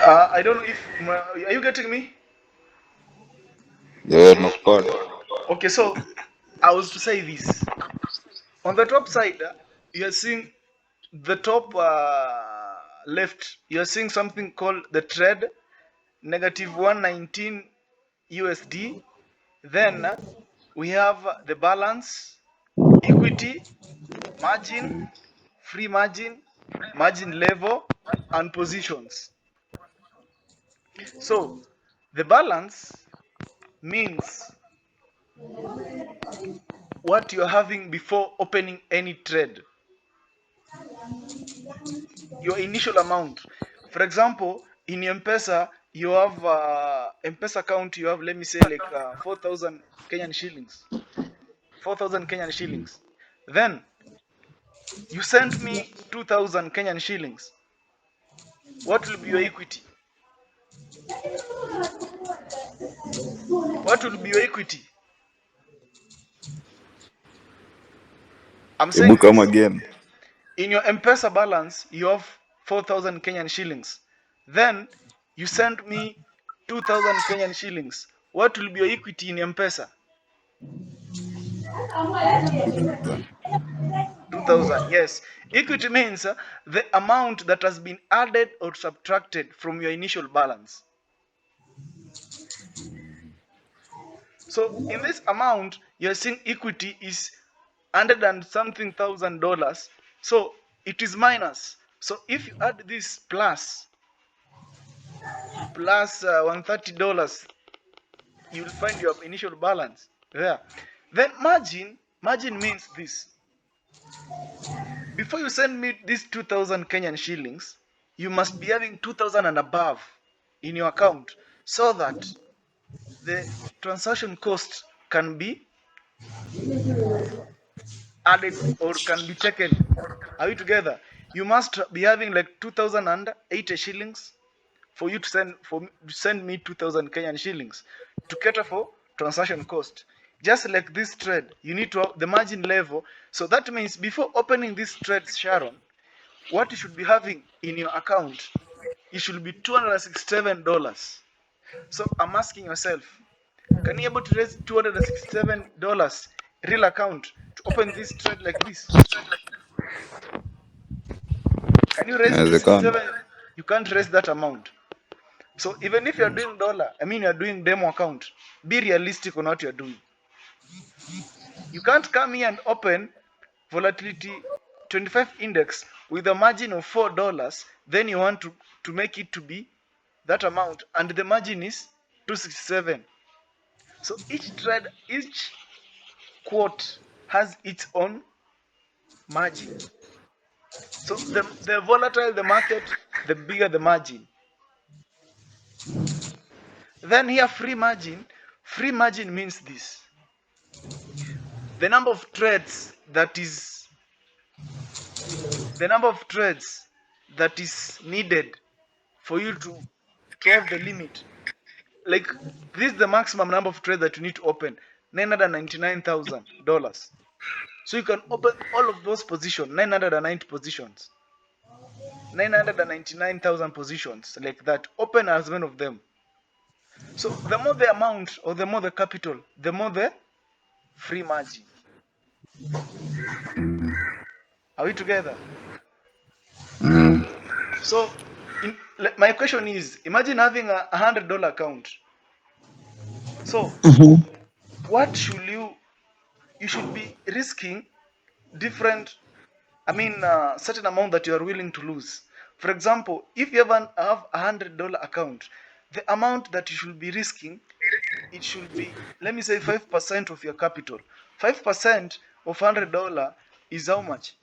I don't know if are you getting me? Yeah, no part. Okay, so I was to say this. On the top side, you are seeing the top left. You are seeing something called the trade negative 119 USD. Then we have the balance, equity, margin, free margin, margin level, and positions. So the balance means what you're having before opening any trade, your initial amount. For example, in M-Pesa, you have M-Pesa account, you have, let me say, like 4,000 Kenyan shillings. 4,000 Kenyan shillings. Then you send me 2,000 Kenyan shillings. What will be your equity? What will be your equity? I'm saying Ebu come this. again. In your M-Pesa balance, you have 4,000 Kenyan shillings. Then you send me 2,000 Kenyan shillings. What will be your equity in M-Pesa? 2,000. Yes. Equity means the amount that has been added or subtracted from your initial balance. So in this amount, you're seeing equity is 100 and something thousand dollars. So it is minus. So if you add this plus $130, you will find your initial balance there. Then margin means this. Before you send me this 2,000 Kenyan shillings, you must be having 2,000 and above in your account so that the transaction cost can be added or can be taken. Are we together? You must be having like 2,080 shillings for you to send me 2,000 Kenyan shillings to cater for transaction cost. Just like this trade, you need to have the margin level. So that means before opening this trade, Sharon, what you should be having in your account, it should be $267. So I'm asking yourself, can you able to raise $267 real account to open this trade like this? Can you raise Inawezekana. 267? You can't raise that amount. So even if you're doing dollar, I mean you're doing demo account, be realistic on what you're doing. You can't come here and open volatility 25 index with a margin of $4, then you want to make it to be that amount, and the margin is 267. So each trade, each quote has its own margin. So the volatile the market, the bigger the margin. Then here free margin means this. The number of trades that is needed for you to have the limit. Like this is the maximum number of trades that you need to open, $999,000. So you can open all of those positions, 990 positions, 999,000 positions, like that. Open as many of them. So the more the amount or the more the capital, the more the free margin. Are we together? So my question is, imagine having a $100 account. So what should you should be risking different, I mean certain amount that you are willing to lose. For example, if you have a $100 account, the amount that you should be risking, it should be, let me say, 5% of your capital. 5% of $100 is how much?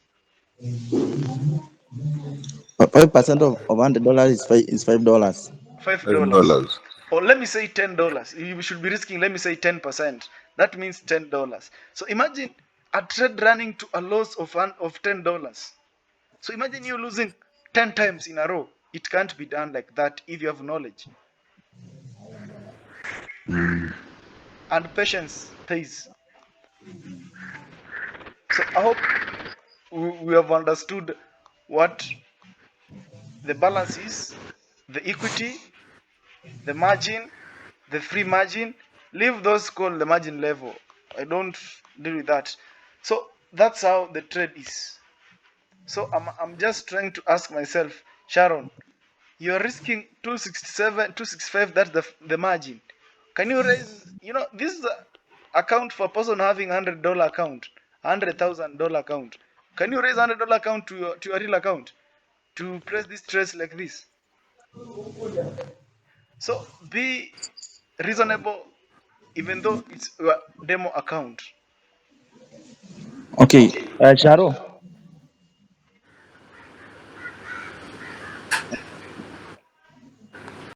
5% of $100 is $5. $5. $5. Or let me say $10. You should be risking, let me say, 10%. That means $10. So imagine a trade running to a loss of $10. So imagine you losing 10 times in a row. It can't be done like that if you have knowledge. And patience pays. So I hope we have understood what the balance is the equity, the margin, the free margin. Leave those called the margin level. I don't deal with that. So that's how the trade is. So I'm just trying to ask myself, Sharon, you're risking 267, 265, that's the margin. Can you raise, this is a account for a person having $100 account, $100,000 account. Can you raise $100 account to your real account to place this trades like this? So be reasonable, even though it's your demo account. Okay, Sharo.